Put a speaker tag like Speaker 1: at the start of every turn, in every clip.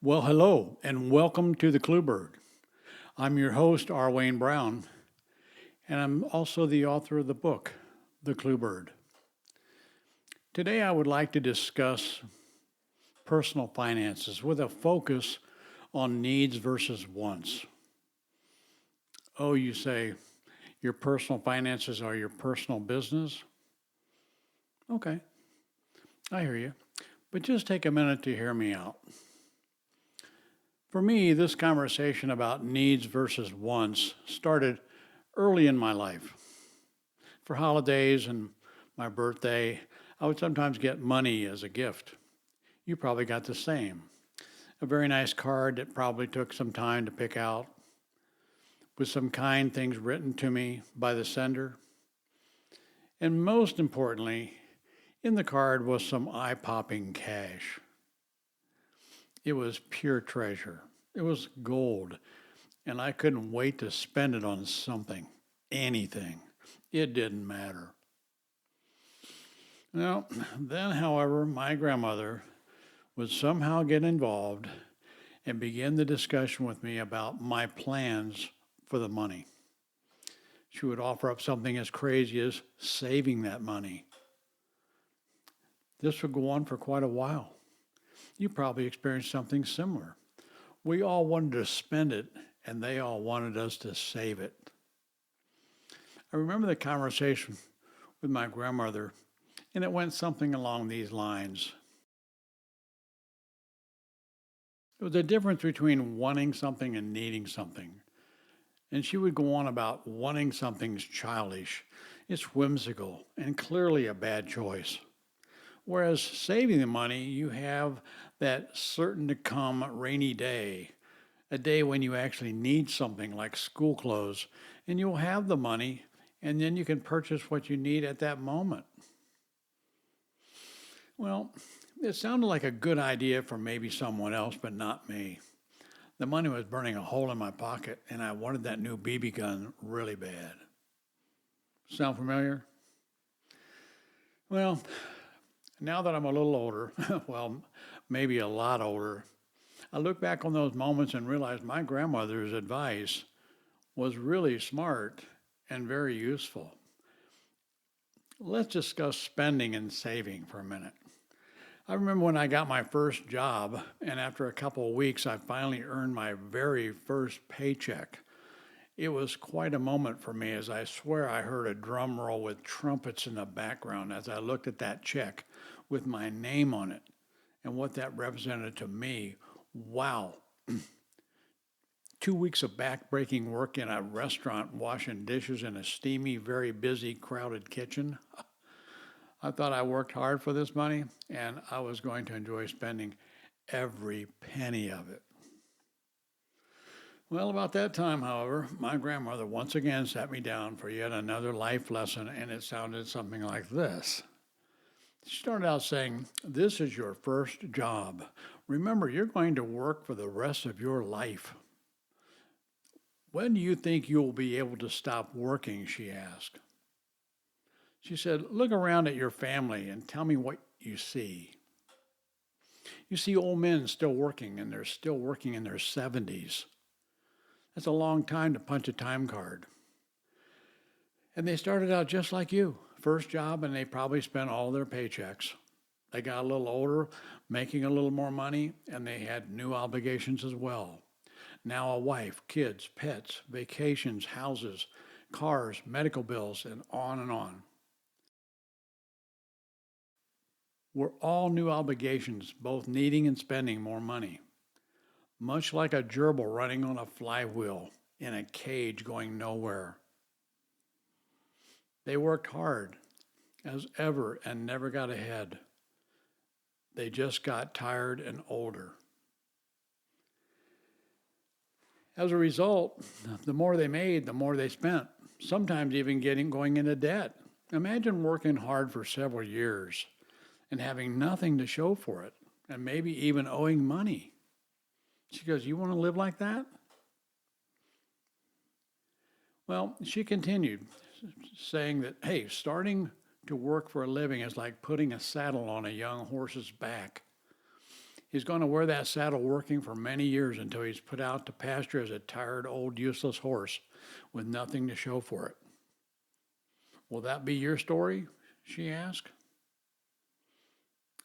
Speaker 1: Well, hello, and welcome to the Clue Bird. I'm your host, R. Wayne Browne, and I'm also the author of the book, The Clue Bird. Today, I would like to discuss personal finances with a focus on needs versus wants. Oh, you say your personal finances are your personal business? Okay, I hear you. But just take a minute to hear me out. For me, this conversation about needs versus wants started early in my life. For holidays and my birthday, I would sometimes get money as a gift. You probably got the same. A very nice card that probably took some time to pick out, with some kind things written to me by the sender. And most importantly, in the card was some eye popping cash. It was pure treasure. It was gold, and I couldn't wait to spend it on something, anything. It didn't matter. Now, then, however, my grandmother would somehow get involved and begin the discussion with me about my plans for the money. She would offer up something as crazy as saving that money. This would go on for quite a while. You probably experienced something similar. We all wanted to spend it, and they all wanted us to save it. I remember the conversation with my grandmother, and it went something along these lines. There was a difference between wanting something and needing something. And she would go on about wanting something's childish, it's whimsical, and clearly a bad choice. Whereas saving the money, you have that certain to come rainy day, a day when you actually need something like school clothes, and you'll have the money, and then you can purchase what you need at that moment. Well, it sounded like a good idea for maybe someone else, but not me. The money was burning a hole in my pocket, and I wanted that new BB gun really bad. Sound familiar? Well, now that I'm a little older, well, maybe a lot older, I look back on those moments and realize my grandmother's advice was really smart and very useful. Let's discuss spending and saving for a minute. I remember when I got my first job, and after a couple of weeks, I finally earned my very first paycheck. It was quite a moment for me, as I swear I heard a drum roll with trumpets in the background as I looked at that check with my name on it and what that represented to me. Wow. 2 weeks of back-breaking work in a restaurant, washing dishes in a steamy, very busy, crowded kitchen. I thought I worked hard for this money, and I was going to enjoy spending every penny of it. Well, about that time, however, my grandmother once again sat me down for yet another life lesson, and it sounded something like this. She started out saying, "This is your first job. Remember, you're going to work for the rest of your life. When do you think you'll be able to stop working?" she asked. She said, "Look around at your family and tell me what you see. You see old men still working, and they're still working in their 70s. That's a long time to punch a time card. And they started out just like you, first job, and they probably spent all their paychecks. They got a little older, making a little more money, and they had new obligations as well. Now a wife, kids, pets, vacations, houses, cars, medical bills, and on and on. We're all new obligations, both needing and spending more money. Much like a gerbil running on a flywheel in a cage going nowhere. They worked hard as ever and never got ahead. They just got tired and older. As a result, the more they made, the more they spent, sometimes even going into debt. Imagine working hard for several years and having nothing to show for it, and maybe even owing money. She goes, "You want to live like that?" Well, she continued, saying that, hey, starting to work for a living is like putting a saddle on a young horse's back. He's going to wear that saddle working for many years until he's put out to pasture as a tired, old, useless horse with nothing to show for it. Will that be your story? She asked.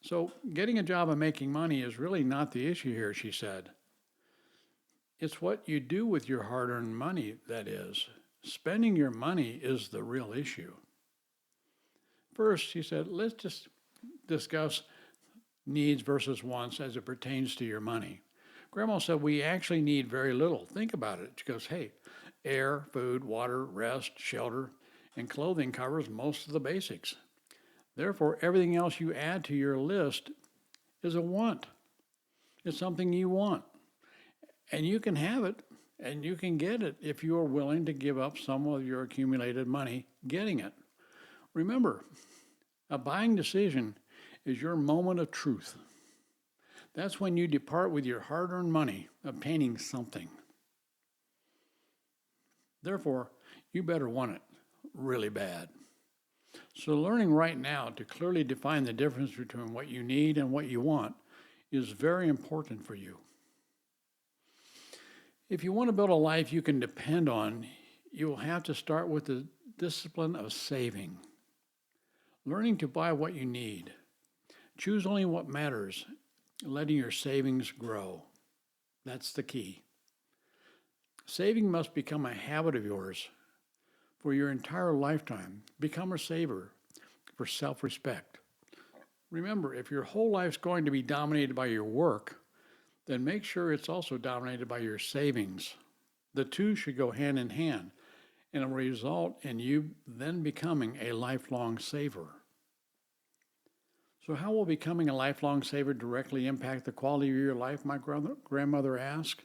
Speaker 1: So, getting a job and making money is really not the issue here, she said. It's what you do with your hard earned money that is. Spending your money is the real issue. First, she said, let's just discuss needs versus wants as it pertains to your money. Grandma said we actually need very little. Think about it. She goes, hey, air, food, water, rest, shelter, and clothing covers most of the basics. Therefore, everything else you add to your list is a want. It's something you want. And you can have it, and you can get it if you are willing to give up some of your accumulated money getting it. Remember, a buying decision is your moment of truth. That's when you depart with your hard-earned money, obtaining something. Therefore, you better want it really bad. So learning right now to clearly define the difference between what you need and what you want is very important for you. If you want to build a life you can depend on, you will have to start with the discipline of saving. Learning to buy what you need. Choose only what matters, letting your savings grow. That's the key. Saving must become a habit of yours for your entire lifetime. Become a saver for self-respect. Remember, if your whole life's going to be dominated by your work, then make sure it's also dominated by your savings. The two should go hand in hand and it will result in you then becoming a lifelong saver. So how will becoming a lifelong saver directly impact the quality of your life, my grandmother asked?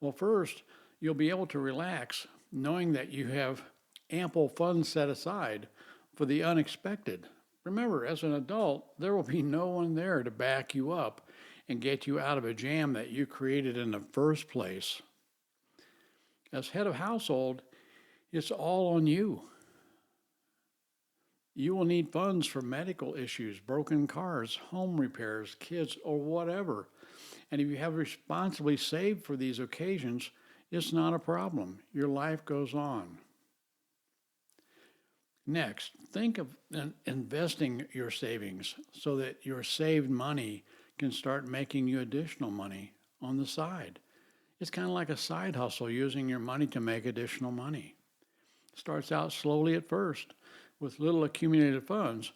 Speaker 1: Well, first, you'll be able to relax knowing that you have ample funds set aside for the unexpected. Remember, as an adult, there will be no one there to back you up and get you out of a jam that you created in the first place. As head of household, it's all on you. You will need funds for medical issues, broken cars, home repairs, kids, or whatever. And if you have responsibly saved for these occasions, it's not a problem. Your life goes on. Next, think of investing your savings so that your saved money can start making you additional money on the side. It's kind of like a side hustle, using your money to make additional money. Starts out slowly at first with little accumulated funds,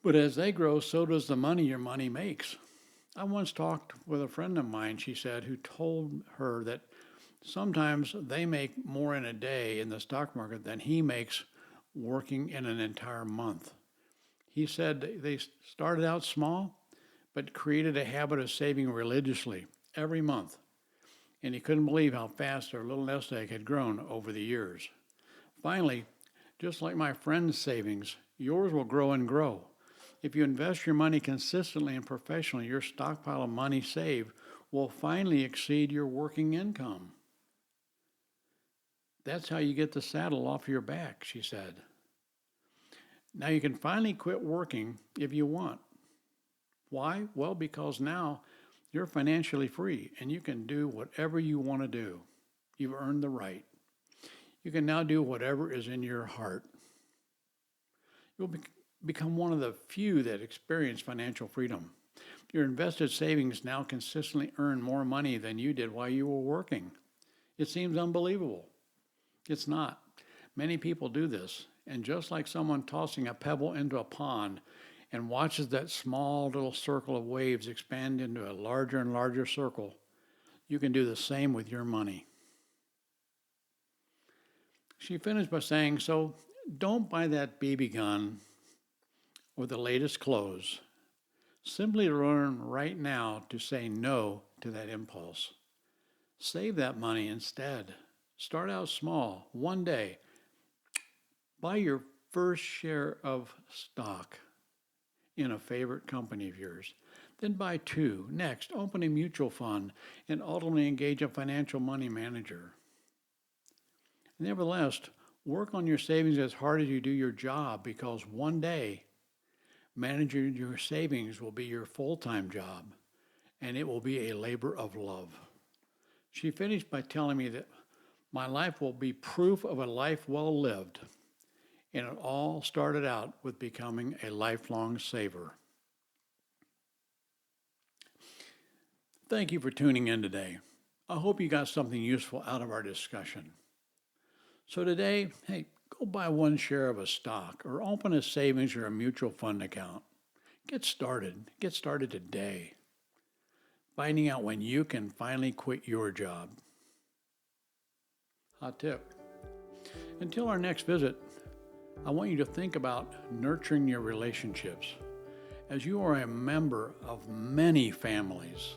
Speaker 1: but as they grow, so does the money your money makes. I once talked with a friend of mine, she said, who told her that sometimes they make more in a day in the stock market than he makes working in an entire month. He said they started out small, but created a habit of saving religiously every month. And he couldn't believe how fast their little nest egg had grown over the years. Finally, just like my friend's savings, yours will grow and grow. If you invest your money consistently and professionally, your stockpile of money saved will finally exceed your working income. That's how you get the saddle off your back, she said. Now you can finally quit working if you want. Why? Well, because now you're financially free and you can do whatever you want to do. You've earned the right. You can now do whatever is in your heart. You'll become one of the few that experience financial freedom. Your invested savings now consistently earn more money than you did while you were working. It seems unbelievable. It's not. Many people do this, and just like someone tossing a pebble into a pond and watches that small little circle of waves expand into a larger and larger circle, you can do the same with your money. She finished by saying, so don't buy that BB gun or the latest clothes. Simply learn right now to say no to that impulse. Save that money instead. Start out small, one day. Buy your first share of stock in a favorite company of yours. Then buy 2. Next, open a mutual fund and ultimately engage a financial money manager. Nevertheless, work on your savings as hard as you do your job, because one day, managing your savings will be your full-time job, and it will be a labor of love. She finished by telling me that my life will be proof of a life well lived, and it all started out with becoming a lifelong saver. Thank you for tuning in today. I hope you got something useful out of our discussion. So today, hey, go buy one share of a stock or open a savings or a mutual fund account. Get started. Get started today. Finding out when you can finally quit your job. Hot tip. Until our next visit, I want you to think about nurturing your relationships, as you are a member of many families.